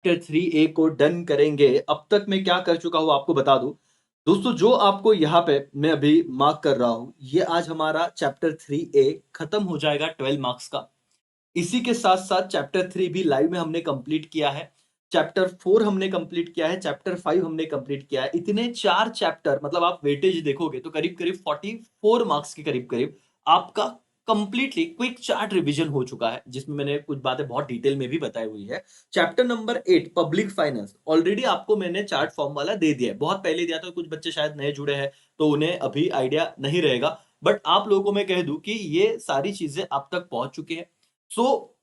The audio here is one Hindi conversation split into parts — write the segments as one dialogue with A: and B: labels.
A: चैप्टर 3A को डन करेंगे। अब तक मैं क्या कर चुका हूँ आपको बता दूँ। दोस्तों जो आपको यहाँ पे मैं अभी मार्क कर रहा हूँ, ये आज हमारा चैप्टर 3A खत्म हो जाएगा 12 मार्क्स का। इसी के साथ-साथ चैप्टर 3 भी लाइव में हमने कंप्लीट किया है। चैप्टर 4 हमने कंप्लीट किया है, चैप्टर 5 हमने कंप्लीट किया है। इतने 4 चैप्टर मतलब आप वेटेज देखोगे तो करीब-करीब 44 मार्क्स के करीब-करीब आपका कंप्लीटली क्विक चार्ट रिवीजन हो चुका है, जिसमें मैंने कुछ बातें बहुत डिटेल में भी बताई हुई है। Chapter number 8 public finance already आपको मैंने चार्ट फॉर्म वाला दे दिया है। बहुत पहले दिया था, कुछ बच्चे शायद नए जुड़े हैं, तो उन्हें अभी आइडिया नहीं रहेगा। बट आप लोगों को मैं कह दूँ कि ये सारी चीज़ें आप तक पहुँच चुकी हैं। सो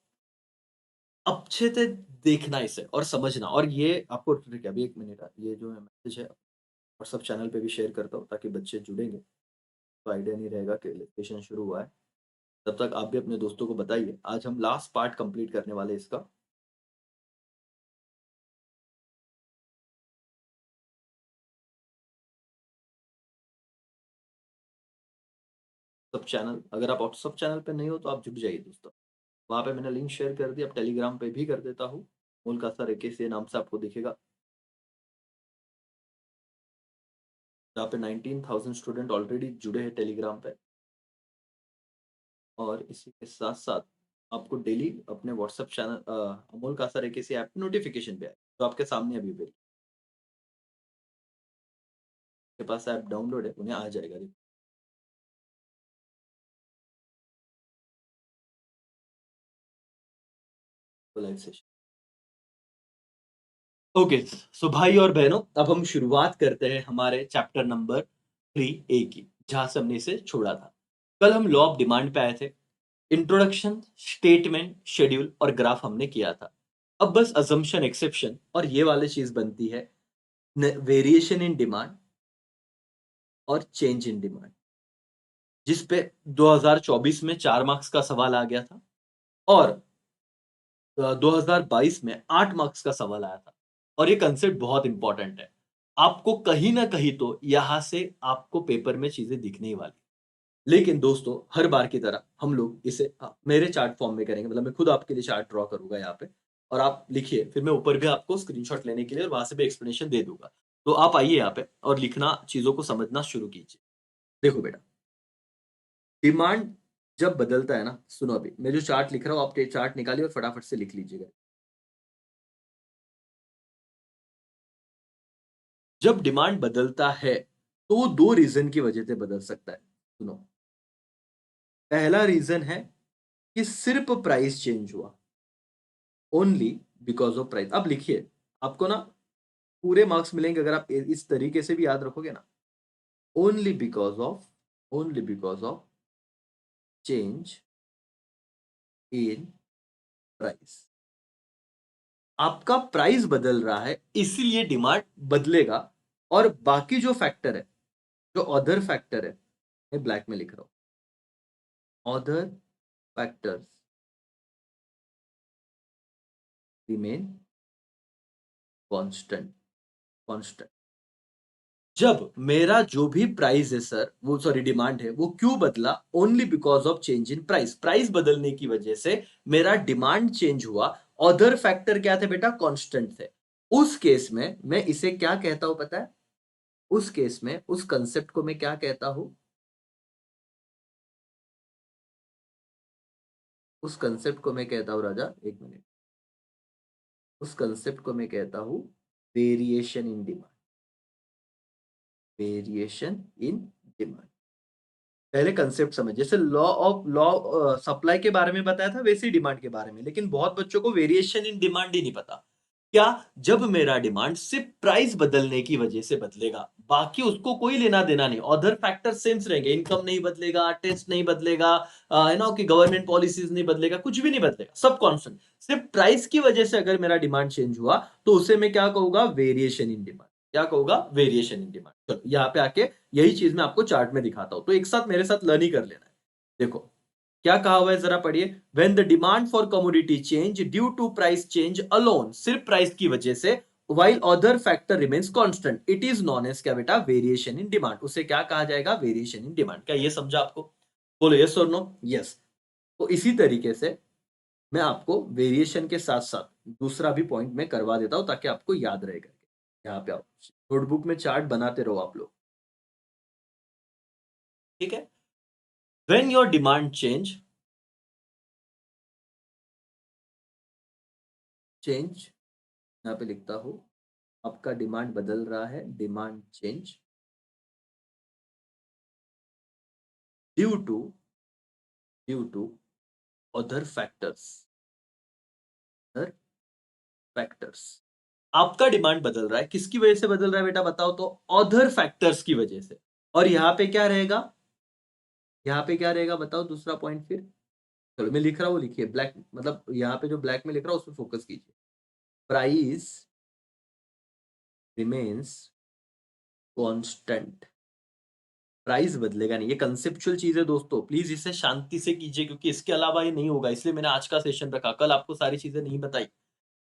A: अच्छे से देखना इसे और समझना। और ये आपको ठीक है, अभी 1 मिनट ये जो है मैसेज है व्हाट्सएप चैनल पे भी शेयर करता हूँ ताकि बच्चे जुड़ेंगे, तो आइडिया नहीं रहेगा कि सेशन शुरू हुआ है। तब तक आप भी अपने दोस्तों को बताइए। आज हम लास्ट पार्ट कंप्लीट करने वाले हैं इसका। सब चैनल अगर आप व्हाट्सएप चैनल पे नहीं हो तो आप जुड़ जाइए दोस्तों। वहाँ पे मैंने लिंक शेयर कर दिया, अब टेलीग्राम पे भी कर देता हूँ। अमोल कासर एकेसीए नाम से आपको दिखेगा। जहाँ पे 19,000 स्टूडेंट ऑलरेडी जुड़े हैं टेलीग्राम पे। और इसी के साथ-साथ आपको डेली अपने WhatsApp channel Amol Kasar AKC app notification पे आए, तो आपके सामने अभी भी के पास ऐप डाउनलोड है, उन्हें आ जाएगा लाइव सेशन। ओके, सो भाई और बहनों, अब हम शुरुआत करते हैं हमारे चैप्टर नंबर 3A की, जहाँ से हमने इसे छोड़ा था। कल हम लॉ ऑफ डिमांड पे आए थे। इंट्रोडक्शन, स्टेटमेंट, शेड्यूल और ग्राफ हमने किया था। अब बस असम्पशन, एक्सेप्शन और ये वाली चीज़ बनती है न वेरिएशन इन डिमांड और चेंज इन डिमांड, जिस पे 2024 में 4 मार्क्स का सवाल आ गया था और 2022 में 8 मार्क्स का सवाल आया था। और ये कांसेप्ट बहुत इंपॉर्टेंट है। आपको कहीं न कहीं तो यहाँ से आपको पेपर में चीज़ें दिखने ही वाली। लेकिन दोस्तों हर बार की तरह हम लोग इसे मेरे चार्ट फॉर्म में करेंगे, मतलब मैं खुद आपके लिए चार्ट ड्रॉ करूँगा यहाँ पे और आप लिखिए, फिर मैं ऊपर भी आपको स्क्रीनशॉट लेने के लिए और वहाँ से भी एक्सप्लेनेशन दे दूँगा। तो आप आइए यहाँ पे और लिखना, चीज़ों को समझना शुरू कीजिए। देखो बेटा, डिमांड जब बदलता है ना, सुनो अभी मैं जो चार्ट लिख रहा हूँ, आप ये चार्ट निकालिए और फटाफट से लिख लीजिएगा। जब डिमांड बदलता है, तो वो 2 रीज़न की वजह से बदल सकता है। सुनो, पहला रीज़न है कि सिर्फ़ प्राइस चेंज हुआ, ओनली बिकॉज़ ऑफ प्राइस। अब लिखिए, आपको ना पूरे मार्क्स मिलेंगे अगर आप इस तरीके से भी याद रखोगे ना। Only because of only because of change in price. आपका प्राइस बदल रहा है, इसीलिए डिमांड बदलेगा। और बाकी जो फैक्टर है, जो अदर फैक्टर है, मैं ब्लैक में लिख रहा हूँ। Other factors remain constant constant. जब मेरा जो भी प्राइस है सर, वो सॉरी डिमांड है, वो क्यों बदला? Only because of change in price. Price बदलने की वजह से मेरा डिमांड चेंज हुआ। अदर फैक्टर क्या थे बेटा? कांस्टेंट थे। उस केस में मैं इसे क्या कहता हूँ पता है? उस केस में उस कांसेप्ट को मैं क्या कहता हूँ? उस कांसेप्ट को मैं कहता हूँ राजा, 1 मिनट। उस कांसेप्ट को मैं कहता हूँ variation in demand. Variation in demand. पहले कंसेप्ट समझ, जैसे लॉ सप्लाई के बारे में बताया था, वैसे ही डिमांड के बारे में। लेकिन बहुत बच्चों को वेरिएशन इन डिमांड ही नहीं पता। क्या? जब मेरा डिमांड सिर्फ प्राइस बदलने की वजह से बदलेगा, बाकी उसको कोई लेना देना नहीं, अदर फैक्टर सेम्स रहेंगे, इनकम नहीं बदलेगा, टेस्ट नहीं बदलेगा, है ना, कि गवर्नमेंट पॉलिसीज नहीं बदलेगा, कुछ भी नहीं बदलेगा, सब कांस्टेंट। सिर्फ प्राइस की वजह से अगर मेरा डिमांड चेंज हुआ, तो उसे मैं क्या कहूंगा? Variation in demand. क्या कहूंगा? Variation in demand. चलो यहाँ पे आके यही चीज मैं आपको चार्ट में दिखाता हूँ, तो एक साथ मेरे साथ लर्न ही कर लेना है। देखो क्या कहा हुआ है, जरा पढ़िए। When the demand for commodity change due to price change alone, सिर्फ प्राइस की वजह से, while other factor remains constant, it is known as क्या बेटा? Variation in demand. उसे क्या कहा जाएगा? Variation in demand. क्या ये समझा आपको? बोलो यस और नो। यस। तो इसी तरीके से मैं आपको वेरिएशन के साथ साथ दूसरा भी पॉइंट मैं करवा देता हूँ ताकि आपको याद रहे करके। यहाँ पे आओ, नोटबुक में चार्ट बनाते रहो आप लोग, ठीक है। व्हेन योर डिमांड चेंज यहाँ पे लिखता हूँ, आपका डिमांड बदल रहा है, demand change due to other factors, other factors. आपका डिमांड बदल रहा है, किसकी वजह से बदल रहा है बेटा बताओ तो? अदर फैक्टर्स की वजह से। और यहाँ पे क्या रहेगा, यहाँ पे क्या रहेगा बताओ दूसरा पॉइंट फिर? चलो मैं लिख रहा हूँ, लिखिए ब्लैक, मतलब यहाँ पे जो ब्लैक में लिख रहा हूँ उस पर फोकस कीजिए। प्राइस रिमेन्स कांस्टेंट, प्राइस बदलेगा नहीं। ये कंसेप्चुअल चीज है दोस्तों, प्लीज इसे शांति से कीजिए क्योंकि इसके अलावा ये नहीं होगा, इसलिए मैंने आज का सेशन रखा, कल आपको सारी चीजें नहीं बताई,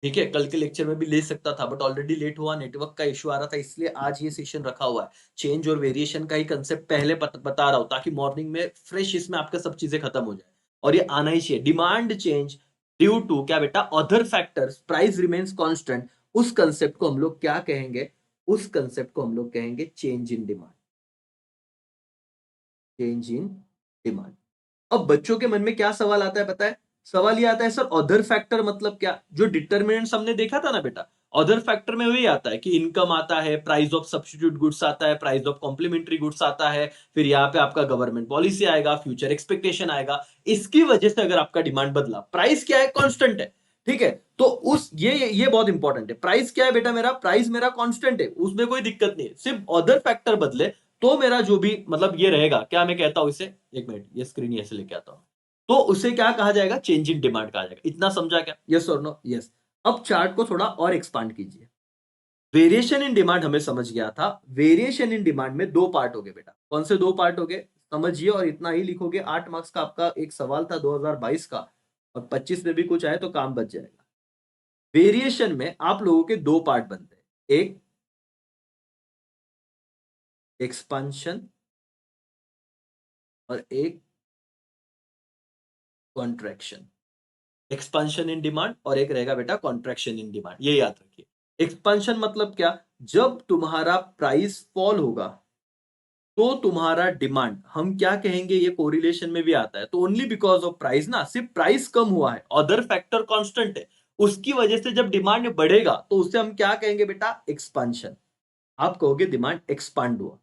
A: ठीक है। कल के लेक्चर में भी ले सकता था बट ऑलरेडी लेट हुआ, नेटवर्क का इशू आ रहा था, इसलिए आज ये सेशन रखा हुआ है। चेंज और वेरिएशन का ही कंसेप्ट पहले बता रहा हूं ताकि मॉर्निंग में फ्रेश इसमें आपका सब चीजें खत्म हो जाए, और ये आना ही चाहिए। डिमांड चेंज ड्यू टू क्या बेटा? Other factors, price remains constant. उस कंसेप्ट को हम लोग क्या कहेंगे? उस कंसेप्ट को हम लोग कहेंगे change in demand, change in demand. अब बच्चों के मन में क्या सवाल आता है पता है? सवाल ये आता है सर अदर फैक्टर मतलब क्या? जो डिटर्मिनेंट्स हमने देखा था ना बेटा, अदर फैक्टर में वही आता है कि इनकम आता है, प्राइस ऑफ सब्स्टिट्यूट गुड्स आता है, प्राइस ऑफ कॉम्प्लीमेंट्री गुड्स आता है, फिर यहाँ पे आपका गवर्नमेंट पॉलिसी आएगा, फ्यूचर एक्सपेक्टेशन आएगा। इसकी वजह से अगर आपका डिमांड बदला, प्राइस क्या है? कांस्टेंट है, ठीक है। तो उस ये बहुत इंपॉर्टेंट है। प्राइस क्या है बेटा? मेरा प्राइस मेरा कांस्टेंट है, उसमें कोई दिक्कत नहीं है, सिर्फ अदर फैक्टर बदले तो मेरा जो भी मतलब ये रहेगा, क्या मैं कहता हूं इसे, एक मिनट ये स्क्रीन ऐसे लेके आता हूं, तो उसे क्या कहा जाएगा? चेंज इन डिमांड कहा जाएगा। इतना समझा क्या? यस और नो? यस। अब चार्ट को थोड़ा और एक्सपांड कीजिए। वेरिएशन इन डिमांड हमें समझ गया था, वेरिएशन इन डिमांड में दो पार्ट हो गए बेटा। कौन से दो पार्ट हो गए समझिए, और इतना ही लिखोगे। 8 मार्क्स का आपका एक सवाल था 2022 का, और 25 में भी कुछ आए तो काम बच जाएगा। वेरिएशन में आप लोगों के दो पार्ट बनते हैं, एक एक्सपांशन और एक कॉन्ट्रैक्शन। एक्सपांशन इन डिमांड और एक रहेगा बेटा कॉन्ट्रैक्शन इन डिमांड, ये याद रखिए। एक्सपांशन मतलब क्या? जब तुम्हारा प्राइस फॉल होगा तो तुम्हारा डिमांड, हम क्या कहेंगे, ये कोरिलेशन में भी आता है, तो ओनली बिकॉज ऑफ प्राइस ना, सिर्फ प्राइस कम हुआ है, अदर फैक्टर कांस्टेंट है, उसकी वजह से जब डिमांड बढ़ेगा तो उसे हम क्या कहेंगे बेटा? एक्सपांशन। आप कहोगे डिमांड एक्सपांड हुआ।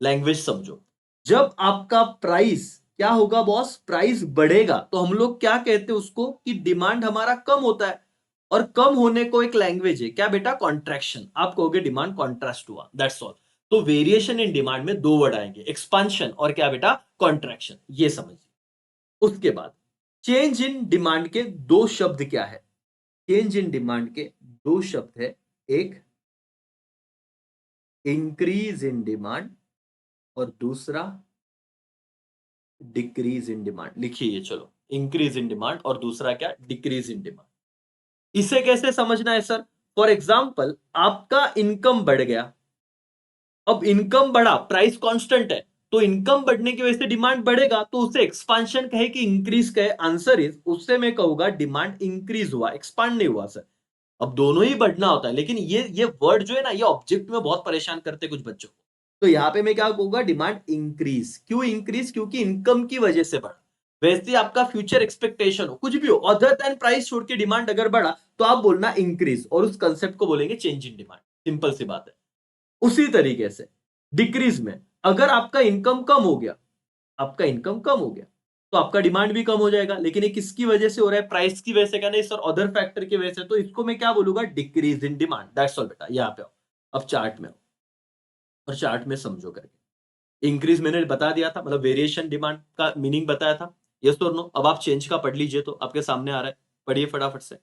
A: लैंग्वेज समझो, जब आपका प्राइस क्या होगा बॉस? प्राइस बढ़ेगा तो हम लोग क्या कहते हैं उसको? कि डिमांड हमारा कम होता है, और कम होने को एक लैंग्वेज है क्या बेटा? कॉन्ट्रैक्शन। आप कहोगे डिमांड कॉन्ट्रास्ट हुआ, दैट्स ऑल। तो वेरिएशन इन डिमांड में दो वर्ड आएंगे, एक्सपांशन और क्या बेटा? कॉन्ट्रैक्शन, ये समझिए। उसके बाद चेंज इन डिमांड के दो शब्द क्या है? चेंज इन डिमांड के दो शब्द है, एक इंक्रीज इन डिमांड और दूसरा डिक्रीज इन डिमांड। लिखिए ये, चलो, इंक्रीज इन डिमांड और दूसरा क्या? Decrease in demand. इसे कैसे समझना है सर? फॉर एग्जाम्पल आपका इनकम बढ़ गया, अब इनकम बढ़ा, प्राइस कांस्टेंट है, तो इनकम बढ़ने की वजह से डिमांड बढ़ेगा, तो उसे एक्सपांशन कहे कि इंक्रीज कहे? आंसर इज, उससे मैं कहूंगा डिमांड इंक्रीज हुआ, एक्सपांड नहीं हुआ सर। अब दोनों ही बढ़ना होता है, लेकिन ये वर्ड जो है ना, ये ऑब्जेक्ट में बहुत परेशान करते हैं कुछ बच्चों को। तो यहाँ पे मैं क्या कहूंगा? Demand increase. क्यों इंक्रीज? क्योंकि इनकम की वजह से बढ़ा। वैसे आपका फ्यूचर एक्सपेक्टेशन हो, कुछ भी हो, अदर देन प्राइस छोड़ के डिमांड अगर बढ़ा तो आप बोलना इंक्रीज, और उस कंसेप्ट को बोलेंगे चेंज इन डिमांड। सिंपल सी बात है। उसी तरीके से डिक्रीज में, अगर आपका इनकम कम हो गया, आपका इनकम कम हो गया तो आपका डिमांड भी कम हो जाएगा, लेकिन ये किसकी वजह से हो रहा है? प्राइस की वजह से क्या? नहीं सर, अदर फैक्टर की वजह से। तो इसको मैं क्या बोलूंगा? Decrease in demand. That's all बेटा। यहाँ पे आओ, अब चार्ट में आओ और चार्ट में समझो करके। इंक्रीज मैंने बता दिया था, मतलब वेरिएशन डिमांड का मीनिंग बताया था, यस और नो? अब आप चेंज का पढ़ लीजिए, तो आपके सामने आ रहा है, पढ़िए फटाफट से,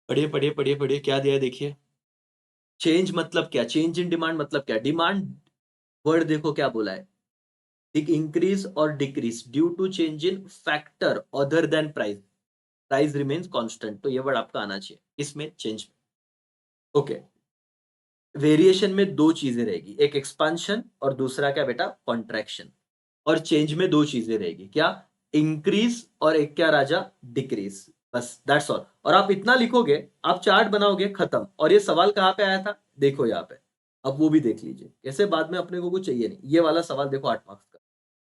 A: पढ़िए पढ़िए पढ़िए पढ़िए, क्या दिया है देखिए। चेंज मतलब क्या? चेंज इन डिमांड मतलब क्या? डिमांड वर्ड देखो क्या बोला है, एक इंक्रीज और decrease due to change in factor other than price, price remains constant. तो ये वर्ड आपका आना चाहिए इसमें, चेंज में। ओके, वेरिएशन में दो चीजें रहेगी, एक एक्सपांशन और दूसरा क्या बेटा? कॉन्ट्रैक्शन। और चेंज में दो चीजें रहेगी, क्या? इंक्रीज और एक क्या राजा, डिक्रीज, बस दैट्स ऑल। और आप इतना लिखोगे, आप चार्ट बनाओगे, खत्म। और ये सवाल कहाँ पे आया था, देखो यहाँ पे, अब वो भी देख लीजिए कैसे, बाद में अपने को कुछ चाहिए नहीं। ये वाला सवाल देखो 8 मार्क्स का,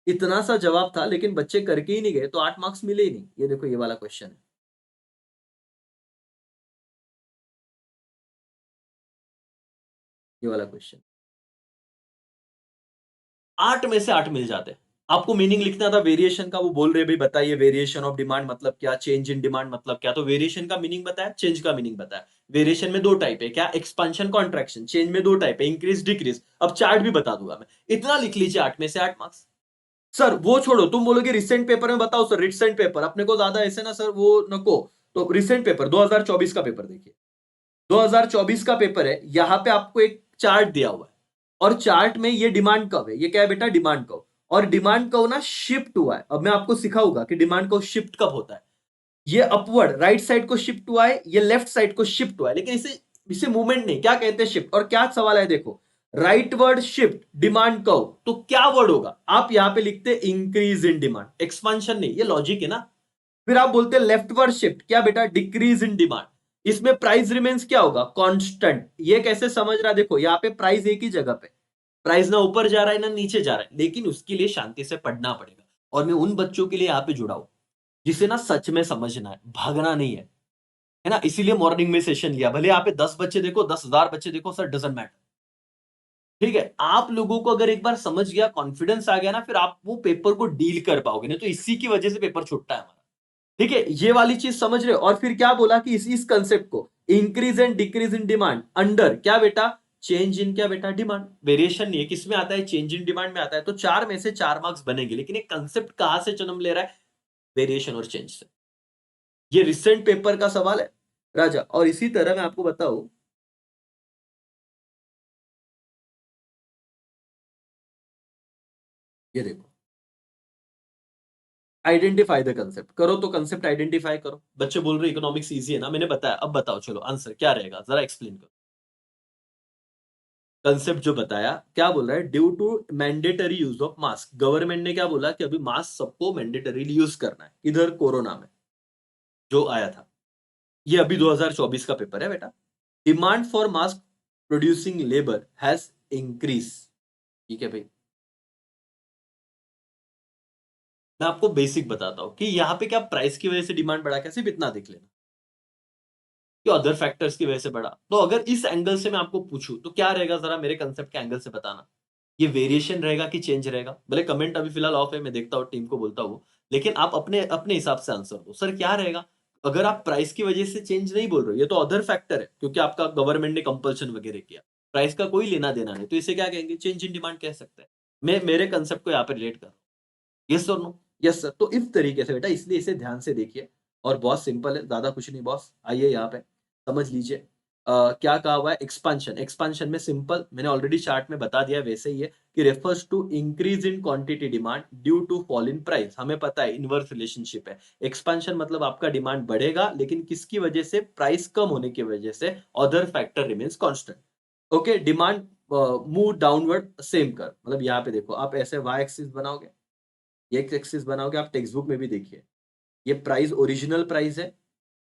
A: इतना सा जवाब था लेकिन बच्चे करके ही नहीं गए तो 8 मार्क्स मिले ही नहीं। ये देखो ये वाला क्वेश्चन है, ये वाला क्वेश्चन, 8 में से 8 मिल जाते। आपको मीनिंग लिखना था वेरिएशन का, वो बोल रहे भाई बताइए वेरिएशन ऑफ डिमांड मतलब क्या, चेंज इन डिमांड मतलब क्या, तो वेरिएशन का मीनिंग बताया, चेंज का मीनिंग बताया। वेरिएशन में दो टाइप है, क्या, एक्सपांशन कॉन्ट्रैक्शन, चेंज में दो टाइप है, इंक्रीज डिक्रीज। अब चार्ट भी बता दूंगा मैं। इतना लिख लीजिए, 8 में से 8 मार्क्स। सर वो छोड़ो, तुम बोलोगे रिसेंट पेपर में बताओ, सर रिसेंट पेपर अपने को ज्यादा ऐसे ना सर वो नको। तो रिसेंट पेपर 2024 का पेपर देखिए, 2024 का पेपर है, यहां पे आपको एक चार्ट दिया हुआ है, और चार्ट में ये डिमांड कर्व है, ये क्या है बेटा, डिमांड कर्व। और डिमांड कर्व ना शिफ्ट हुआ है, अब मैं आपको सिखाऊंगा कि डिमांड कर्व शिफ्ट कब होता है। ये अपवर्ड राइट साइड को शिफ्ट हुआ है, ये लेफ्ट साइड को शिफ्ट हुआ है, लेकिन इसे इसे मूवमेंट नहीं, क्या कहते हैं, शिफ्ट। और क्या सवाल है देखो, right word shift demand curve, तो क्या वर्ड होगा, आप यहां पे लिखते इंक्रीज इन डिमांड, एक्सपांशन नहीं, ये लॉजिक है ना। फिर आप बोलते हैं लेफ्ट वर्ड शिफ्ट, क्या बेटा, डिक्रीज इन डिमांड, इसमें प्राइस रिमेन्स क्या होगा, कांस्टेंट। ये कैसे समझ रहा है, देखो यहाँ पे प्राइस एक ही जगह पे, प्राइस ना ऊपर जा रहा है ना नीचे जा रहा है, लेकिन उसके लिए शांति से पढ़ना पड़ेगा। और मैं उन बच्चों के लिए यहाँ पे जुड़ा हूं जिसे ना सच में समझना है, भागना नहीं है ना, इसीलिए मॉर्निंग में सेशन लिया। भले यहाँ पे 10 बच्चे देखो, 10,000 बच्चे देखो, सर डजंट मैटर। ठीक है, आप लोगों को अगर एक बार समझ गया, कॉन्फिडेंस आ गया ना, फिर आप वो पेपर को डील कर पाओगे, नहीं तो इसी की वजह से पेपर छुटता है हमारा। ठीक है, ये वाली चीज समझ रहे हो। और फिर क्या बोला कि इस कंसेप्ट को, increase and decrease in demand under क्या बेटा, चेंज इन क्या बेटा, डिमांड। वेरिएशन नहीं है, किसमें आता है, चेंज इन डिमांड में आता है। तो 4 में से 4 मार्क्स बनेंगे, लेकिन एक कंसेप्ट कहां से जन्म ले रहा है, वेरिएशन और चेंज से। ये रिसेंट पेपर का सवाल है राजा। और इसी तरह मैं आपको बताऊं, ये देखो, आइडेंटिफाई द कंसेप्ट करो, तो कंसेप्ट आइडेंटिफाई करो। बच्चे बोल रहे इकोनॉमिक्स इजी है ना, मैंने बताया, अब बताओ चलो आंसर क्या रहेगा, जरा एक्सप्लेन करो। कंसेप्ट जो बताया, क्या बोल रहा है, due to mandatory use of mask, government ने क्या बोला कि अभी मास्क सबको मैंडेटरी यूज करना है, इधर कोरोना में जो आया था। ये अभी 2024 का पेपर है बेटा। Demand for mask producing labour has increase. ठीक है भाई, मैं आपको बेसिक बताता हूं कि यहाँ पे क्या प्राइस की वजह से डिमांड बढ़ा, क्या, सिर्फ इतना देख लेना कि अदर फैक्टर्स की वजह से बढ़ा। तो अगर इस एंगल से मैं आपको पूछूं तो क्या रहेगा, जरा मेरे कंसेप्ट के एंगल से बताना। ये वेरिएशन रहेगा कि चेंज रहेगा, भले कमेंट अभी फिलहाल ऑफ है, मैं देखता हूँ टीम को बोलता हूँ, लेकिन आप अपने अपने हिसाब से आंसर दो, सर क्या रहेगा। अगर आप प्राइस की वजह से चेंज नहीं बोल रहे हो, ये तो अदर फैक्टर है, क्योंकि आपका गवर्नमेंट ने कंपल्शन वगैरह किया, प्राइस का कोई लेना देना नहीं, तो इसे क्या कहेंगे, चेंज इन डिमांड कह सकते हैं। मैं मेरे कंसेप्ट को यहाँ पे रिलेट कर रहा हूँ, यस और नो। यस सर, तो इस तरीके से बेटा, इसलिए इसे ध्यान से देखिए। और बहुत सिंपल है, ज्यादा कुछ नहीं बॉस, आइए यहाँ पे समझ लीजिए। क्या कहा हुआ है, एक्सपांशन, एक्सपांशन में सिंपल मैंने ऑलरेडी चार्ट में बता दिया, वैसे ही है कि refers to increase in quantity demand due to fall in price. हमें पता है इनवर्स रिलेशनशिप है। एक्सपांशन मतलब आपका डिमांड बढ़ेगा, लेकिन किसकी वजह से, प्राइस कम होने की वजह से, other factor remains constant. Okay, demand move downward same कर, मतलब यहाँ पे देखो, आप ऐसे वाई एक्सिस बनाओगे, ये एक्सिस बनाओगे, आप टेक्स्ट बुक में भी देखिए, ये प्राइस ओरिजिनल प्राइस है,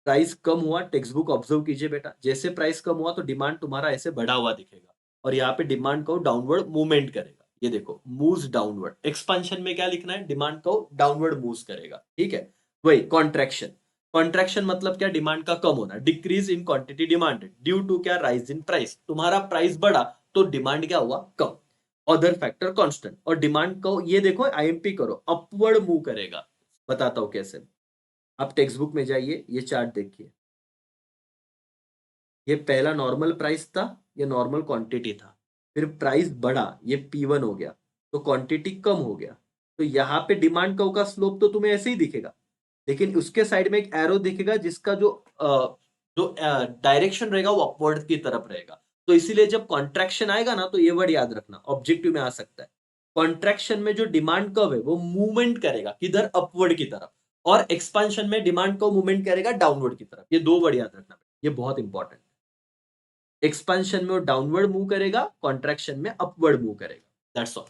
A: प्राइस कम हुआ, टेक्स्ट बुक ऑब्जर्व कीजिए बेटा, जैसे प्राइस कम हुआ तो डिमांड तुम्हारा ऐसे बढ़ा हुआ दिखेगा, और यहाँ पे डिमांड को डाउनवर्ड मूवमेंट करेगा, ये देखो मूव्स डाउनवर्ड। एक्सपांशन में क्या लिखना है, डिमांड को डाउनवर्ड मूव्स करेगा, ठीक है। वही कॉन्ट्रैक्शन, कॉन्ट्रैक्शन मतलब क्या, डिमांड का कम होना, decrease in quantity demanded due to क्या, राइज इन प्राइस, तुम्हारा प्राइस बढ़ा तो डिमांड क्या हुआ, कम, अदर फैक्टर कांस्टेंट। और डिमांड को ये देखो आईएमपी करो, अपवर्ड मूव करेगा, बताता हूं कैसे। आप टेक्स्ट बुक में जाइए, ये चार्ट देखिए, ये पहला नॉर्मल प्राइस था, ये नॉर्मल क्वांटिटी था, फिर प्राइस बढ़ा, ये P1 हो गया, तो क्वांटिटी कम हो गया, तो यहाँ पे डिमांड कर्व का स्लोप तो तुम्हें ऐसे ही दिखेगा, लेकिन उसके साइड में एक एरो दिखेगा जिसका जो डायरेक्शन रहेगा वो अपवर्ड की तरफ रहेगा। तो इसीलिए जब कॉन्ट्रैक्शन आएगा ना, तो ये वर्ड याद रखना, ऑब्जेक्टिव में आ सकता है। कॉन्ट्रैक्शन में जो डिमांड कर्व है वो मूवमेंट करेगा किधर, अपवर्ड की तरफ, और एक्सपांशन में डिमांड कर्व मूवमेंट करेगा डाउनवर्ड की तरफ। ये दो वर्ड याद रखना, ये बहुत इंपॉर्टेंट। एक्सपांशन में वो डाउनवर्ड मूव करेगा, कॉन्ट्रैक्शन में अपवर्ड मूव करेगा, दैट्स ऑल।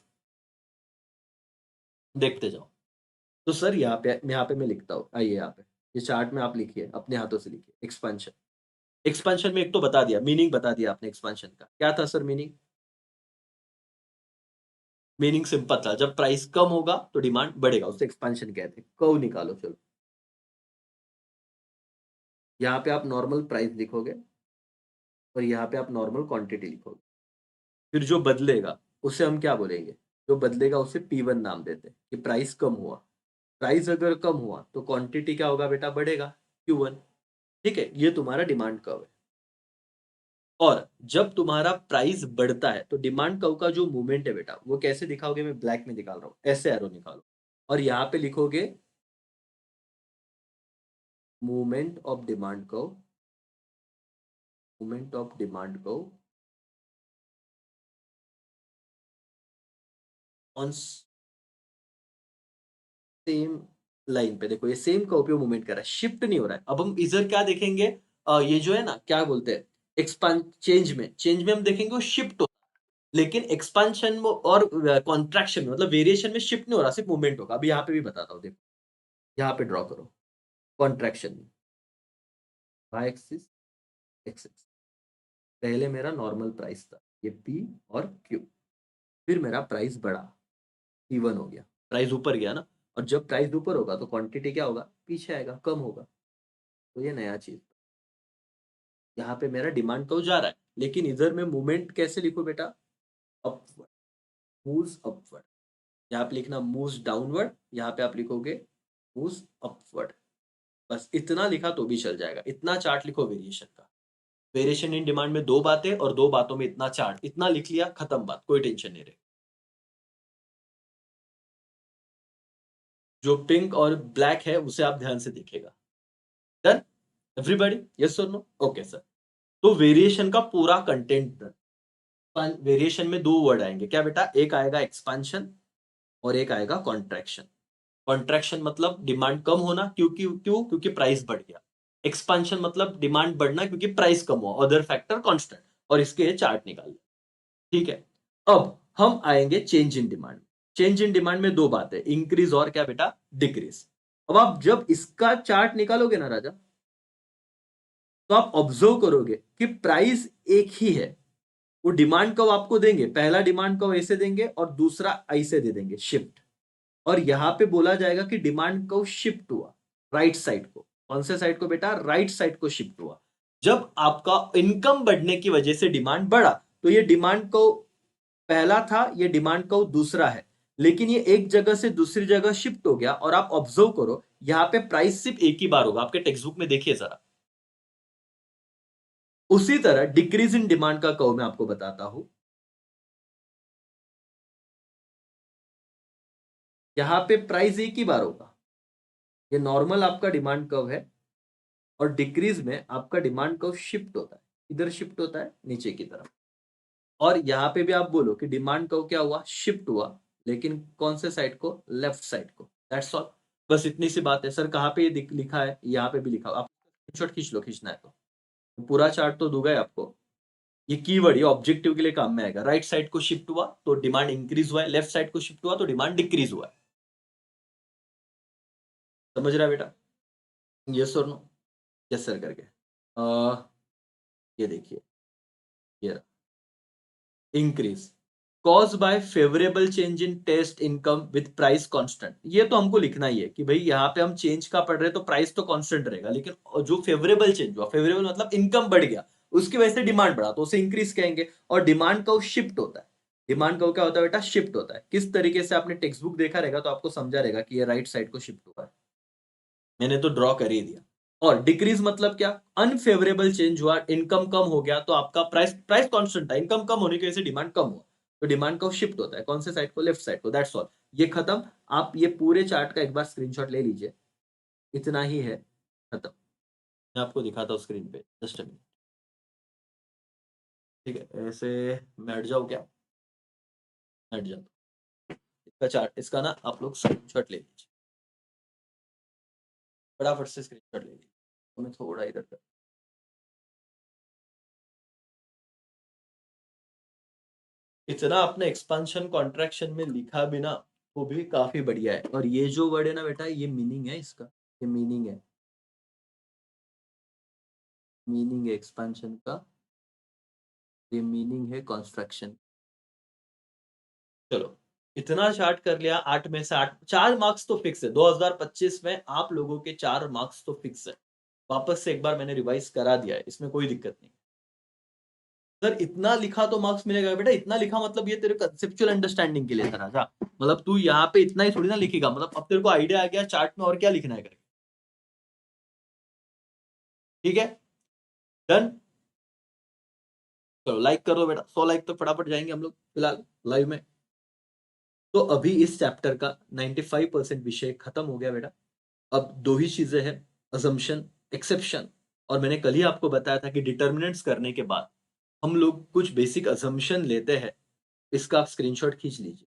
A: देखते जाओ। तो सर यहाँ पे मैं लिखता हूँ, आइए यहाँ पे, ये चार्ट में आप लिखिए, अपने हाथों से लिखिए, एक्सपेंशन। एक्सपेंशन में एक तो बता दिया, मीनिंग बता दिया आपने एक्सपेंशन का। क्या था सर मीनिंग? मीनिंग सिंपल था, जब प्राइस कम होगा तो डिमांड बढ़ेगा, उसे एक्सपेंशन कहते हैं। कर्व निकालो चलो। यहाँ पे आप नॉर्मल प्राइस लिखोगे और यहाँ पे आप नॉर्मल क्वांटिटी लिखोगे। फिर जो बदलेगा उसे हम क्या बोलेंगे? जो बदलेगा उसे P1 नाम देते हैं कि प्राइस कम हुआ। प्राइस अगर कम हुआ तो क्वांटिटी क्या होगा बेटा? बढ़ेगा, Q1। ठीक है, ये तुम्हारा डिमांड कर्व है। और जब तुम्हारा प्राइस बढ़ता है तो डिमांड कर्व का जो मूवमेंट है बेटा, वो कैसे दिखाओगे? मैं ब्लैक में निकाल रहा हूँ, ऐसे एरो निकालो और यहाँ पे लिखोगे movement of demand curve, movement of demand curve on same line पे। देखो ये सेम कर्व पे मूवमेंट कर रहा है, शिफ्ट नहीं हो रहा है। अब हम इधर क्या देखेंगे? ये जो है ना, क्या बोलते हैं, एक्सपांड, चेंज में हम देखेंगे वो शिफ्ट हो, लेकिन एक्सपांशन में और कॉन्ट्रैक्शन में, मतलब वेरिएशन में शिफ्ट नहीं हो रहा, सिर्फ मूवमेंट होगा। अभी यहाँ पे भी बताता हूँ, देखो यहाँ पे ड्रॉ करो, कॉन्ट्रैक्शन में वाई एक्सिस, एक्स एक्सिस। पहले मेरा नॉर्मल प्राइस था, ये पी और क्यू। फिर मेरा प्राइस बढ़ा, P1 हो गया, प्राइस ऊपर गया ना। और जब प्राइस ऊपर होगा तो क्वांटिटी क्या होगा? पीछे आएगा, कम होगा। तो ये नया चीज, यहाँ पे मेरा डिमांड तो जा रहा है, लेकिन इधर मैं मूवमेंट कैसे लिखूं बेटा? Upward, moves upward. यहाँ पे लिखना मूव्स डाउनवर्ड, यहाँ पे आप लिखोगे मूव्स अपवर्ड। बस इतना लिखा तो भी चल जाएगा। इतना चार्ट लिखो वेरिएशन का। वेरिएशन इन डिमांड में दो बातें, और दो बातों में इतना चार्ट, इतना लिख लिया, खत्म बात, कोई टेंशन नहीं रहे। जो पिंक और ब्लैक है उसे आप ध्यान से देखिएगा। Done everybody? यस और नो? Okay sir. तो वेरिएशन का पूरा कंटेंट, वेरिएशन में दो वर्ड आएंगे क्या बेटा? एक आएगा एक्सपांशन और एक आएगा कॉन्ट्रैक्शन। कॉन्ट्रैक्शन मतलब डिमांड कम होना, क्योंकि प्राइस बढ़ गया। एक्सपांशन मतलब डिमांड बढ़ना क्योंकि प्राइस कम हुआ, अदर फैक्टर कांस्टेंट। और इसके चार्ट निकाल लिया। ठीक है, अब हम आएंगे change in demand. Change in demand में दो बातें, इंक्रीज और क्या बेटा? डिक्रीज। अब आप जब इसका चार्ट निकालोगे ना राजा, तो आप ऑब्जर्व करोगे कि प्राइस एक ही है। वो डिमांड कव आपको देंगे, पहला डिमांड कव ऐसे देंगे और दूसरा ऐसे दे देंगे, शिफ्ट। और यहां पे बोला जाएगा कि डिमांड कव शिफ्ट हुआ राइट साइड को। कौन से साइड को बेटा? राइट साइड को शिफ्ट हुआ। जब आपका इनकम बढ़ने की वजह से डिमांड बढ़ा, तो ये डिमांड कव पहला था, ये डिमांड कव दूसरा है, लेकिन ये एक जगह से दूसरी जगह शिफ्ट हो गया। और आप ऑब्जर्व करो, यहां पे प्राइस सिर्फ एक ही बार होगा, आपके टेक्स्ट बुक में देखिए जरा। उसी तरह डिक्रीज इन डिमांड का कव मैं आपको बताता हूं। यहां पे प्राइस एक ही बार होगा, ये नॉर्मल आपका डिमांड कर्व है। और डिक्रीज में आपका डिमांड कर्व शिफ्ट होता है, इधर शिफ्ट होता है नीचे की तरफ। और यहाँ पे भी आप बोलो कि डिमांड कर्व क्या हुआ? शिफ्ट हुआ, लेकिन कौन से साइड को? लेफ्ट साइड को। That's all. बस इतनी सी बात है। सर कहाँ पे ये लिखा है? यहाँ पे भी लिखा हो, आप स्क्रीनशॉट खींच लो, खींचना है तो। पूरा चार्ट तो दूंगा ही आपको। ये कीवर्ड, ये ऑब्जेक्टिव के लिए काम में आएगा। राइट साइड को शिफ्ट हुआ तो डिमांड इंक्रीज हुआ है, लेफ्ट साइड को शिफ्ट हुआ तो डिमांड डिक्रीज हुआ है। समझ रहा है बेटा? यस और नो? यस सर करके। ये देखिए, ये increase cause by favourable change in taste income with price constant. ये तो हमको लिखना ही है कि भाई यहाँ पे हम चेंज का पढ़ रहे हैं तो प्राइस तो कांस्टेंट रहेगा, लेकिन जो फेवरेबल चेंज हुआ, फेवरेबल मतलब इनकम बढ़ गया, उसकी वजह से डिमांड बढ़ा, तो उसे इंक्रीज कहेंगे। और डिमांड का शिफ्ट होता है। डिमांड का क्या होता है बेटा? शिफ्ट होता है। किस तरीके से आपने टेक्स्ट बुक देखा रहेगा तो आपको समझा रहेगा कि ये राइट साइड को शिफ्ट हुआ है। मैंने तो ड्रॉ कर ही दिया। और डिक्रीज मतलब क्या? अनफेवरेबल चेंज हुआ, इनकम कम हो गया, तो आपका प्राइस प्राइस कांस्टेंट था, इनकम कम होने की वजह से डिमांड कम हुआ, तो डिमांड का शिफ्ट होता है कौन से साइड को? लेफ्ट साइड को। That's all. ये खत्म। आप ये पूरे चार्ट का एक बार स्क्रीनशॉट ले लीजिए, इतना ही है, खत्म। मैं आपको दिखाता हूँ स्क्रीन पे, जस्ट अ मिनट। ठीक है, ऐसे मैं हट जाऊँ क्या? हट जाता हूँ। इसका चार्ट, इसका ना आप लोग स्क्रीनशॉट ले लीजिए, फटाफट से स्क्रीनशॉट ले लीजिए। तो मैं थोड़ा इधर कर, इतना आपने एक्सपांशन कॉन्ट्रैक्शन में लिखा भी ना, वो भी काफी बढ़िया है। और ये जो वर्ड है ना बेटा, ये मीनिंग है इसका, ये मीनिंग है एक्सपेंशन का, ये मीनिंग है कंस्ट्रक्शन। चलो, इतना चार्ट कर लिया, 8 में से 8, 4 मार्क्स तो फिक्स है 2025 में, आप लोगों के 4 मार्क्स तो फिक्स है। वापस से एक बार मैंने रिवाइज करा दिया है, इसमें कोई दिक्कत नहीं। सर इतना लिखा तो मार्क्स मिलेगा बेटा, इतना लिखा मतलब ये तेरे कंसेप्चुअल अंडरस्टैंडिंग के लिए था राजा। मतलब तू यहाँ पे इतना ही थोड़ी ना लिखेगा, मतलब अब तेरे को आइडिया आ गया चार्ट में और क्या लिखना है करके। ठीक है, डन। चलो लाइक कर दो बेटा, 100 लाइक तो फटाफट जाएंगे हम लोग फिलहाल लाइव में। तो अभी इस चैप्टर का 95% विषय खत्म हो गया बेटा। अब दो ही चीजें हैं, अजम्पशन, एक्सेप्शन। और मैंने कल ही आपको बताया था कि डिटर्मिनेंट्स करने के बाद हम लोग कुछ बेसिक अजम्पशन लेते हैं। इसका आप स्क्रीनशॉट खींच लीजिए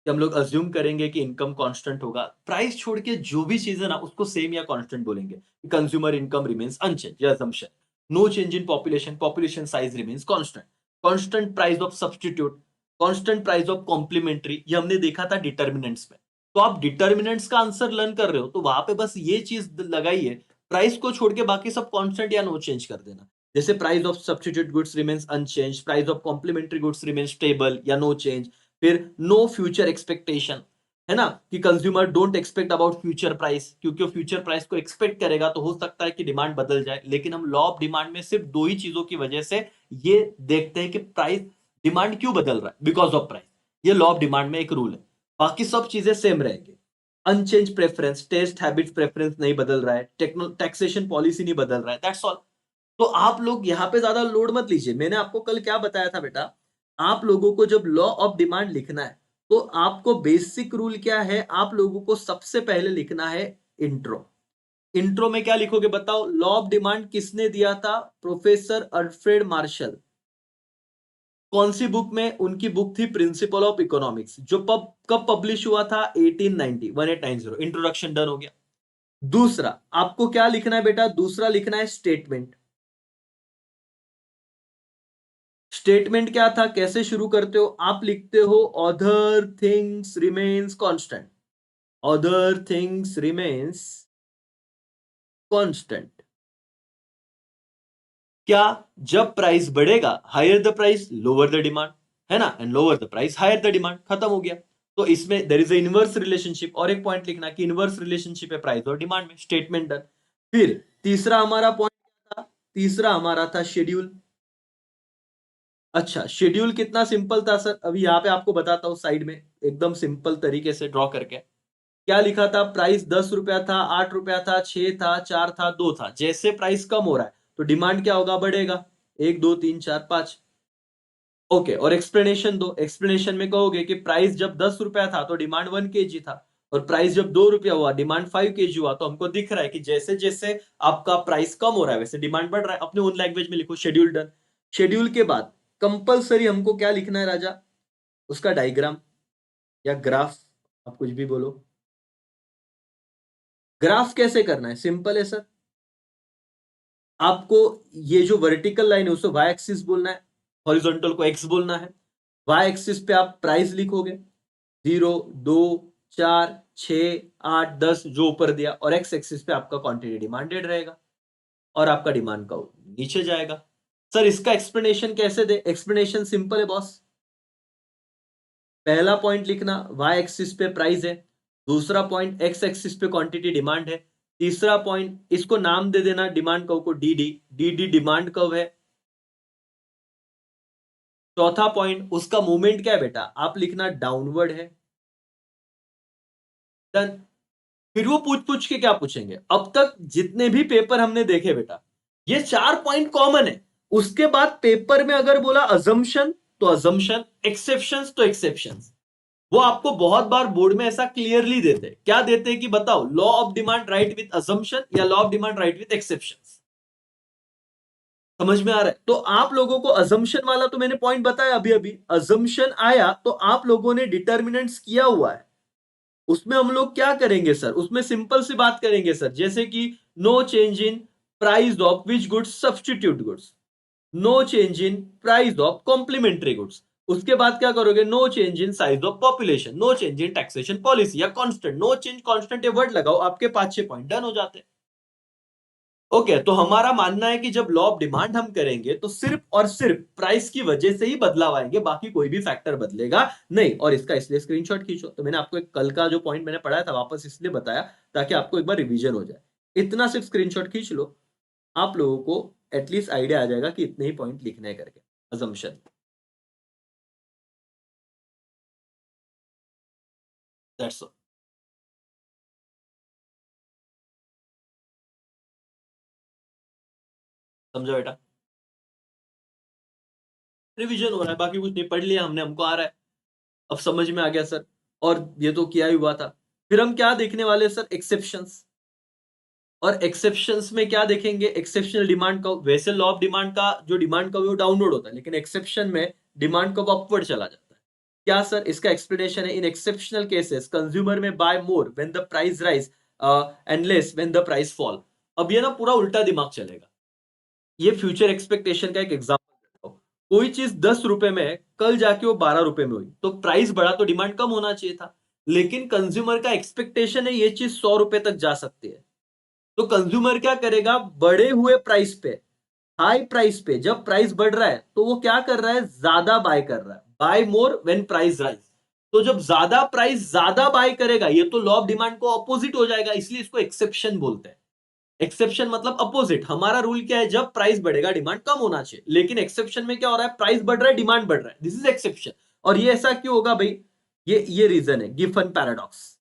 A: कि हम लोग अज्यूम करेंगे कि इनकम कांस्टेंट होगा, प्राइस छोड़ के जो भी चीज है ना उसको सेम या कांस्टेंट बोलेंगे। कंज्यूमर इनकम रिमेन्स अनचेंज, ये assumption. No change in population, population size remains constant. Constant price of substitute, constant price of complementary, ये हमने देखा था डिटर्मिनेंट्स में। तो आप डिटर्मिनेंट्स का आंसर लर्न कर रहे हो तो वहां पे बस ये चीज लगाइए, प्राइस को छोड़ के बाकी सब कांस्टेंट या नो चेंज कर देना। जैसे price of substitute goods remains unchange, price of complementary goods remains stable या नो चेंज। फिर नो फ्यूचर एक्सपेक्टेशन, है ना, कि consumer don't expect about future price, क्योंकि वो फ्यूचर प्राइस को एक्सपेक्ट करेगा तो हो सकता है कि डिमांड बदल जाए। लेकिन हम लॉ ऑफ डिमांड में सिर्फ दो ही चीजों की वजह से ये देखते हैं कि प्राइस, डिमांड क्यों बदल रहा है, बिकॉज ऑफ प्राइस। ये लॉ ऑफ डिमांड में एक रूल है, बाकी सब चीजें सेम रहेंगे। Unchange preference, taste habits preference नहीं बदल रहा है, टैक्सेशन पॉलिसी नहीं बदल रहा है, दैट्स ऑल। तो आप लोग यहाँ पे ज्यादा लोड मत लीजिए। मैंने आपको कल क्या बताया था बेटा, आप लोगों को जब लॉ ऑफ डिमांड लिखना है तो आपको बेसिक रूल क्या है, आप लोगों को सबसे पहले लिखना है इंट्रो। इंट्रो में क्या लिखोगे बताओ, लॉ ऑफ डिमांड किसने दिया था, प्रोफेसर अल्फ्रेड मार्शल। कौन सी बुक में, उनकी बुक थी प्रिंसिपल ऑफ इकोनॉमिक्स, जो कब पब्लिश हुआ था, 1890, 1890। इंट्रोडक्शन डन हो गया। दूसरा आपको क्या लिखना है बेटा, दूसरा लिखना है स्टेटमेंट। स्टेटमेंट क्या था, कैसे शुरू करते हो, आप लिखते हो other things remains constant, other things remains constant. क्या, जब प्राइस बढ़ेगा, higher the price lower the demand, है ना, and lower the price higher the demand, खत्म हो गया। तो इसमें there is a inverse relationship, और एक पॉइंट लिखना कि इनवर्स रिलेशनशिप है प्राइस और डिमांड में, स्टेटमेंट डन। फिर तीसरा हमारा पॉइंट था, तीसरा हमारा था शेड्यूल। अच्छा, शेड्यूल कितना सिंपल था सर, अभी यहाँ पे आपको बताता हूँ साइड में, एकदम सिंपल तरीके से ड्रॉ करके। क्या लिखा था, प्राइस 10 रुपया था, 8 रुपया था, 6 था, 4 था, 2 था। जैसे प्राइस कम हो रहा है तो डिमांड क्या होगा, बढ़ेगा, 1 2 3 4 5। ओके, और एक्सप्लेनेशन दो, एक्सप्लेनेशन में कहोगे कि प्राइस जब 10 रुपया था तो डिमांड 1 kg था, और प्राइस जब 2 रुपया हुआ डिमांड 5 kg हुआ। तो हमको दिख रहा है कि जैसे जैसे आपका प्राइस कम हो रहा है वैसे डिमांड बढ़ रहा है। अपने ओन लैंग्वेज में लिखो, शेड्यूल डन। शेड्यूल के बाद कंपलसरी हमको क्या लिखना है राजा, उसका डायग्राम या ग्राफ, आप कुछ भी बोलो। ग्राफ कैसे करना है, सिंपल है सर। आपको ये जो वर्टिकल लाइन है उसे वाई एक्सिस बोलना है, हॉरिजॉन्टल को एक्स बोलना है। वाई एक्सिस पे आप प्राइस लिखोगे, 0 2 4 6 8 10 जो ऊपर दिया, और एक्स एक्सिस पे आपका क्वांटिटी डिमांडेड रहेगा, और आपका डिमांड का नीचे जाएगा। सर इसका एक्सप्लेनेशन कैसे दे, एक्सप्लेनेशन सिंपल है बॉस। पहला पॉइंट लिखना, वाई एक्सिस पे प्राइस है, दूसरा पॉइंट एक्स एक्सिस पे क्वांटिटी डिमांड है, तीसरा पॉइंट इसको नाम दे देना डिमांड कर्व को, D D, D D demand curve है। चौथा पॉइंट उसका मूवमेंट क्या है बेटा, आप लिखना डाउनवर्ड है। डन। फिर वो पूछ पूछ के क्या पूछेंगे, अब तक जितने भी पेपर हमने देखे बेटा, ये 4 पॉइंट कॉमन है। उसके बाद पेपर में अगर बोला अजम्पशन तो अजम्पशन, एक्सेप्शंस तो एक्सेप्शंस। वो आपको बहुत बार बोर्ड में ऐसा क्लियरली देते, क्या देते कि बताओ law of demand right with assumption या law of demand right with exceptions. समझ में आ रहा है, तो आप लोगों को अजम्पशन वाला तो मैंने पॉइंट बताया अभी अभी, अजम्पशन आया तो आप लोगों ने डिटर्मिनेंट्स किया हुआ है। उसमें हम लोग क्या करेंगे सर, उसमें सिंपल सी बात करेंगे सर, जैसे कि no change in price of which goods, substitute goods, no change in price of complementary goods. उसके बाद क्या करोगे, no change in size of population, no change in taxation policy या कांस्टेंट, नो चेंज कांस्टेंट ये वर्ड लगाओ, आपके 5-6 पॉइंट डन हो जाते हैं। ओके, तो हमारा मानना है कि जब लॉ ऑफ डिमांड हम करेंगे तो सिर्फ और सिर्फ प्राइस की वजह से ही बदलाव आएंगे, बाकी कोई भी फैक्टर बदलेगा नहीं। और इसका इसलिए स्क्रीनशॉट खींचो, तो मैंने आपको एक कल का जो पॉइंट मैंने पढ़ाया था वापस इसलिए बताया ताकि आपको एक बार रिवीजन हो जाए। इतना सिर्फ स्क्रीनशॉट खींच लो, आप लोगों को एटलीस्ट आइडिया आ जाएगा कि इतने ही पॉइंट लिखने हैं करके, अजम्पशन। That's all. समझो बेटा, रिवीजन हो रहा है, बाकी कुछ नहीं, पढ़ लिया हमने, हमको आ रहा है, अब समझ में आ गया सर। और ये तो किया ही हुआ था। फिर हम क्या देखने वाले हैं सर, एक्सेप्शंस। और एक्सेप्शंस में क्या देखेंगे, एक्सेप्शनल डिमांड कर्व। वैसे लॉ ऑफ डिमांड का जो डिमांड कर्व है वो डाउनवर्ड होता है, लेकिन एक्सेप्शन में डिमांड कर्व अपवर्ड चला जाता है। क्या सर, इसका एक्सप्लेनेशन है, इन एक्सेप्शनल केसेस कंज्यूमर में buy more when the price rise and less when the price fall. अब ये ना पूरा उल्टा दिमाग चलेगा। ये फ्यूचर एक्सपेक्टेशन का एक एग्जांपल देता हूं। कोई चीज 10 रुपए में है, कल जाके वो 12 रुपए में हुई, तो प्राइस बढ़ा तो डिमांड कम होना चाहिए था। लेकिन कंज्यूमर का एक्सपेक्टेशन है ये चीज 100 रुपए तक जा सकती है, तो कंज्यूमर क्या करेगा, बढ़े हुए प्राइस पे, हाई प्राइस पे जब प्राइस बढ़ रहा है तो वो क्या कर रहा है, ज्यादा बाय कर रहा है, buy more when price rise. तो जब ज्यादा प्राइस ज्यादा बाय करेगा, ये तो लॉ ऑफ डिमांड को अपोजिट हो जाएगा, इसलिए इसको एक्सेप्शन बोलते हैं। एक्सेप्शन मतलब अपोजिट। हमारा रूल क्या है, जब प्राइस बढ़ेगा डिमांड कम होना चाहिए, लेकिन एक्सेप्शन में क्या हो रहा है, प्राइस बढ़ रहा है डिमांड बढ़ रहा है, दिस इज एक्सेप्शन। और ये ऐसा क्यों होगा भाई, ये रीजन है, गिफन पैराडॉक्स।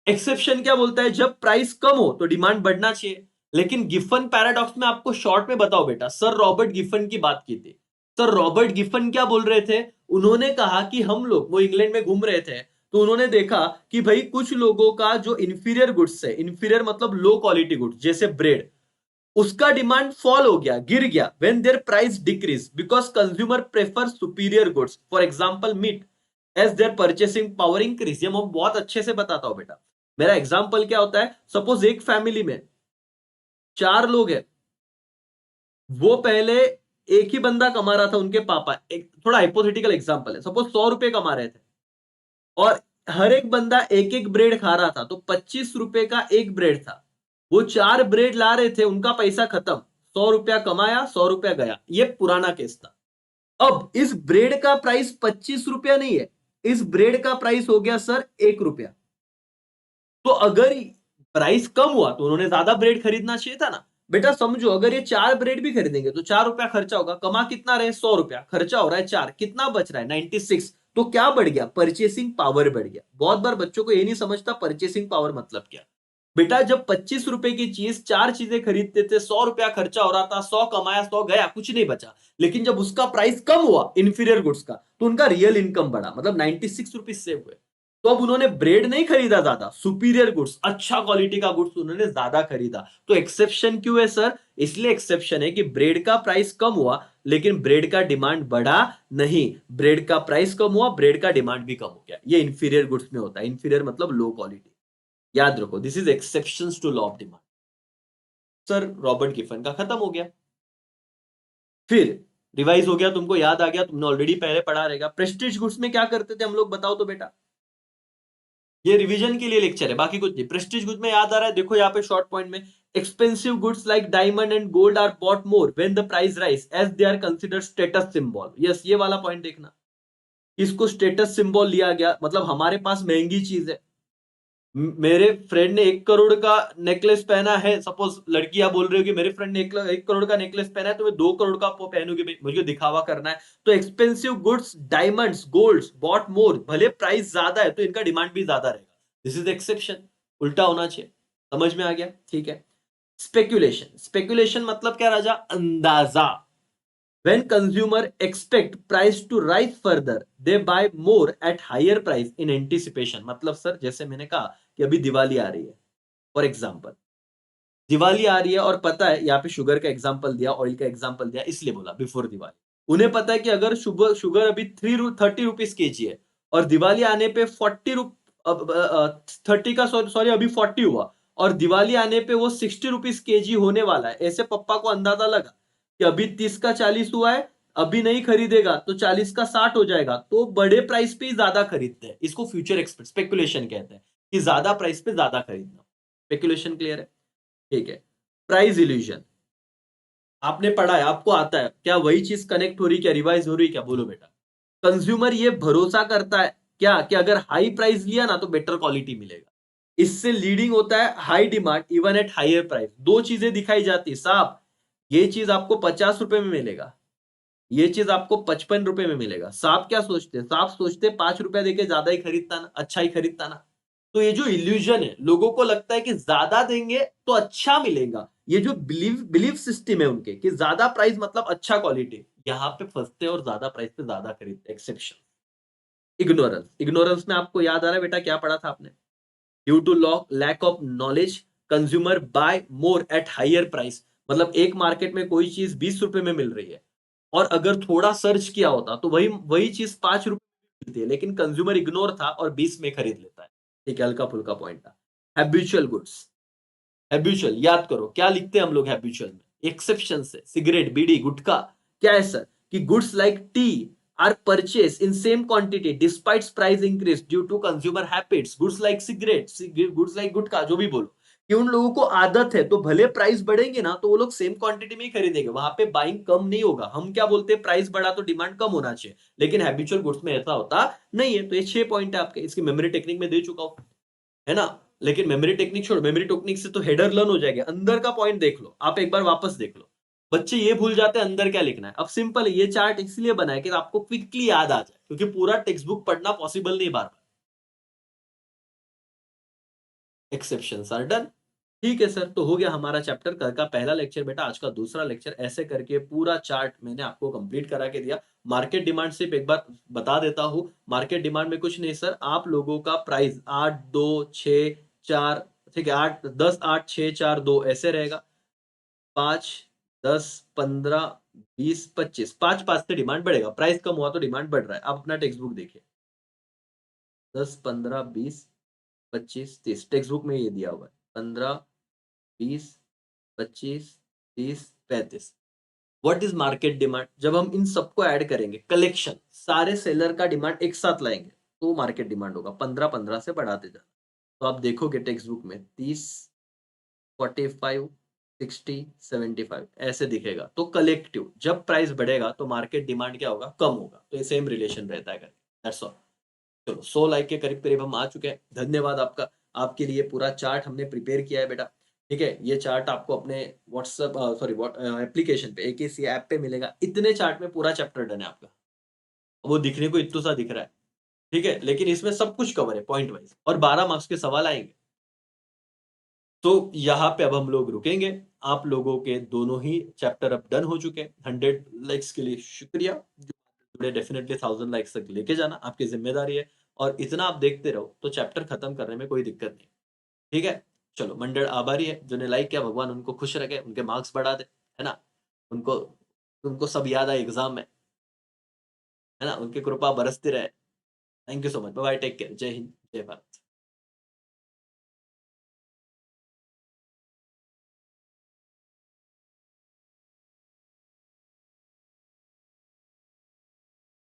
A: एक्सेप्शन क्या बोलता है, जब प्राइस कम हो तो डिमांड बढ़ना चाहिए, लेकिन गिफन पैराडॉक्स में आपको शॉर्ट में बताओ बेटा, सर रॉबर्ट गिफन की बात की थी। सर रॉबर्ट गिफन क्या बोल रहे थे, उन्होंने कहा कि हम लोग, वो इंग्लैंड में घूम रहे थे, तो उन्होंने देखा कि भाई कुछ लोगों का जो इंफीरियर गुड्स है, इंफीरियर मतलब लो क्वालिटी गुड्स जैसे ब्रेड, उसका डिमांड फॉल हो गया, गिर गया, when their price decrease because consumer prefer superior goods, for example meat, as their purchasing power increase. ये मैं बहुत अच्छे से बताता हूं बेटा। मेरा एग्जांपल क्या होता है, सपोज एक फैमिली में 4 लोग हैं, वो पहले एक ही बंदा कमा रहा था, उनके पापा, एक थोड़ा हाइपोथेटिकल एग्जांपल है, सपोज 100 रुपए कमा रहे थे, और हर एक बंदा एक एक ब्रेड खा रहा था, तो 25 रुपए का एक ब्रेड था। वो 4 ब्रेड ला रहे थे, उनका पैसा खत्म, 100 रुपया कमाया, 100 रुपया गया, ये पुराना केस था। अब इस ब्रेड का प्राइस 25 रुपया नहीं है, इस ब्रेड का प्राइस हो गया सर 1 रुपया। तो अगर प्राइस कम हुआ तो उन्होंने ज्यादा ब्रेड खरीदना चाहिए था ना। बेटा समझो, अगर ये 4 ब्रेड भी खरीदेंगे तो 4 रुपया खर्चा होगा, कमा कितना रहे, 100 रुपया, खर्चा हो रहा है 4, कितना बच रहा है, 96। तो क्या बढ़ गया, परचेसिंग पावर बढ़ गया। बहुत बार बच्चों को ये नहीं समझता परचेसिंग पावर मतलब क्या। बेटा जब 25 रुपए की चीज 4 चीजें खरीदते थे, 100 रुपया खर्चा हो रहा था, 100 कमाया 100 गया, कुछ नहीं बचा। लेकिन जब उसका प्राइस कम हुआ इंफीरियर गुड्स का, तो उनका रियल इनकम बढ़ा, मतलब 96 रुपीज सेव हुए। तो अब उन्होंने ब्रेड नहीं खरीदा ज्यादा, सुपीरियर गुड्स, अच्छा क्वालिटी का गुड्स उन्होंने ज्यादा खरीदा। तो एक्सेप्शन क्यों है सर, इसलिए एक्सेप्शन है कि ब्रेड का प्राइस कम हुआ लेकिन ब्रेड का डिमांड बढ़ा नहीं। ब्रेड का प्राइस कम हुआ, ब्रेड का डिमांड भी कम हो गया। ये इंफीरियर गुड्स में होता है, इंफीरियर मतलब लो क्वालिटी। याद रखो, this is exceptions to law of demand. Sir Robert Giffen का खत्म हो गया। फिर रिवाइज हो गया, तुमको याद आ गया, तुमने ऑलरेडी पहले पढ़ा रहेगा। प्रेस्टीज गुड्स में क्या करते थे हम लोग, बताओ तो बेटा। ये रिवीजन के लिए लेक्चर है, बाकी कुछ नहीं। प्रेस्टीज गुड्स में याद आ रहा है, देखो यहाँ पे शॉर्ट पॉइंट में, expensive goods like diamond and gold are bought more when the price rise as they are considered status symbol. Yes, ये वाला पॉइंट देखना, इसको स्टेटस सिंबल लिया गया, मतलब हमारे पास महंगी चीज है। मेरे फ्रेंड ने 1 करोड़ का नेकलेस पहना है, सपोज लड़कियां बोल रही हो कि मेरे फ्रेंड ने 1 करोड़ का नेकलेस पहना है, तो मैं 2 करोड़ का पहनूंगी, भाई मुझे दिखावा करना है। तो expensive goods, diamonds, golds bought more, भले प्राइस ज्यादा है तो इनका डिमांड भी ज्यादा रहेगा। दिस इज एक्सेप्शन, उल्टा होना चाहिए। समझ में आ गया, ठीक है। स्पेक्यूलेशन, स्पेक्यूलेशन मतलब क्या राजा, अंदाजा। When consumer expect price to rise further, they buy more at higher price in anticipation। मतलब सर जैसे मैंने कहा कि अभी दिवाली आ रही है, फॉर एग्जाम्पल दिवाली आ रही है, और पता है, यहाँ पे शुगर का एग्जाम्पल दिया, ऑयल का एग्जाम्पल दिया, इसलिए बोला बिफोर दिवाली। उन्हें पता है कि अगर शुगर अभी 30 रुपीज केजी है, और दिवाली आने पे 30 का, सॉरी अभी 40 हुआ, और दिवाली आने पे वो 60 रुपीज केजी होने वाला है। ऐसे पप्पा को अंदाजा लगा कि अभी 30 का 40 हुआ है, अभी नहीं खरीदेगा तो 40 का 60 हो जाएगा, तो बड़े प्राइस पे ही ज्यादा खरीदते हैं। इसको फ्यूचर स्पेकुलेशन कहते हैं कि ज्यादा प्राइस पे ज्यादा खरीदना। स्पेकुलेशन क्लियर है? ठीक है। प्राइस इल्यूजन आपने पढ़ा है, आपको आता है क्या? वही चीज कनेक्ट हो रही, क्या रिवाइज हो रही, क्या? बोलो बेटा। कंज्यूमर ये भरोसा करता है क्या कि अगर हाई प्राइस लिया ना तो बेटर क्वालिटी मिलेगा। इससे लीडिंग होता है high demand even at higher price. दो चीजें दिखाई जाती है साहब, ये चीज आपको 50 रुपए में मिलेगा, ये चीज आपको 55 रुपए में मिलेगा। सांप क्या सोचते? सांप सोचते 5 रुपया देके ज्यादा ही खरीदता ना, अच्छा ही खरीदता ना। तो ये जो इल्यूजन है, लोगों को लगता है कि ज्यादा देंगे तो अच्छा मिलेगा, ये जो बिलीव सिस्टम है उनके कि ज्यादा प्राइस मतलब अच्छा क्वालिटी, यहां पे फंसते हैं और ज्यादा प्राइस पे ज्यादा खरीदते। एक्सेप्शन। इग्नोरेंस। इग्नोरेंस में आपको याद आ रहा है बेटा क्या पढ़ा था आपने? Due to lack of knowledge consumer buy more at higher price. मतलब एक मार्केट में कोई चीज 20 रुपए में मिल रही है और अगर थोड़ा सर्च किया होता तो वही वही चीज 5 रुपए में मिलती है, लेकिन कंज्यूमर इग्नोर था और 20 में खरीद लेता है। ठीक है, हल्का फुल्का पॉइंट था। Habitual goods. हैबिचुअल याद करो क्या लिखते हैं हम लोग हैबिचुअल में? एक्सेप्शन से सिगरेट, बीड़ी, गुटखा। क्या है सर? कि goods like tea are purchase in same quantity despite price increase due to consumer habits. Goods like cigarette, goods like gutkha, जो भी बोलो, कि उन लोगों को आदत है तो भले प्राइस बढ़ेंगे ना तो वो लोग सेम क्वांटिटी में ही खरीदेंगे, वहां पे बाइंग कम नहीं होगा। हम क्या बोलते हैं? प्राइस बढ़ा तो डिमांड कम होना चाहिए, लेकिन हैबिचुअल गुड्स में ऐसा होता नहीं है। तो ये 6 पॉइंट है आपके, इसकी मेमोरी टेक्निक में दे चुका हूं, है ना? लेकिन मेमोरी टेक्निक छोड़, मेमोरी टेक्निक से तो हेडर लर्न हो जाएगा, अंदर का पॉइंट देख लो, आप एक बार वापस देख लो। बच्चे ये भूल जाते हैं अंदर क्या लिखना है। अब सिंपल है, ये चार्ट इसलिए बना है कि आपको क्विकली याद आ जाए, क्योंकि पूरा टेक्स्ट बुक पढ़ना पॉसिबल नहीं बार बार। Exceptions are done. ठीक है सर, तो हो गया हमारा चैप्टर कल का पहला लेक्चर बेटा, आज का दूसरा लेक्चर। ऐसे करके पूरा चार्ट मैंने आपको कंप्लीट करा के दिया। मार्केट डिमांड सिर्फ एक बार बता देता हूं, मार्केट डिमांड में कुछ नहीं सर, आप लोगों का प्राइस 8 2 6 4, ठीक है, 8 10 8 6 4 2 ऐसे रहेगा। 5 10 15 20 25, 5 5 से डिमांड बढ़ेगा, प्राइस कम हुआ तो डिमांड बढ़ रहा है। आप अपना टेक्स्ट बुक देखिए, 10 15 20 25 30, टेक्स्ट बुक में ये दिया हुआ है। 15 20 25 30 35। What is market demand? जब हम इन सबको ऐड करेंगे, कलेक्शन सारे सेलर का डिमांड एक साथ लाएंगे तो मार्केट डिमांड होगा। 15 15 से बढ़ाते जाना, तो आप देखोगे टेक्स्ट बुक में 30 45 60 75 ऐसे दिखेगा। तो कलेक्टिव जब प्राइस बढ़ेगा तो मार्केट डिमांड क्या होगा? कम होगा। तो ये सेम रिलेशन रहता है करके। That's all. चलो 100 लाइक के करीब करीब हम आ चुके हैं, धन्यवाद आपका। आपके लिए पूरा चार्ट हमने प्रिपेयर किया है बेटा। ठीक है, ये चार्ट आपको अपने व्हाट्सएप सॉरी एप्लीकेशन पे, एक इसी ऐप पे मिलेगा। इतने चार्ट में पूरा चैप्टर डन है आपका। वो दिखने को इतना सा दिख रहा है, ठीक है, लेकिन इसमें सब कुछ कवर है पॉइंट वाइज, और 12 मार्क्स के सवाल आएंगे। तो यहाँ पे अब हम लोग रुकेंगे। आप लोगों के दोनों ही चैप्टर अब डन हो चुके हैं। 100 लाइक्स के लिए शुक्रिया। जुड़े डेफिनेटली 1000 लाइक्स तक लेके जाना आपकी जिम्मेदारी है, और इतना आप देखते रहो तो चैप्टर खत्म करने में कोई दिक्कत नहीं। ठीक है, चलो मंडल आभारी है, जिन्हें लाइक किया भगवान उनको खुश रखे, उनके मार्क्स बढ़ा दे, है ना? उनको उनको सब याद आए एग्जाम में, है ना? उनकी कृपा बरसती रहे। Thank you so much, bye bye, take care, जय हिंद जय भारत।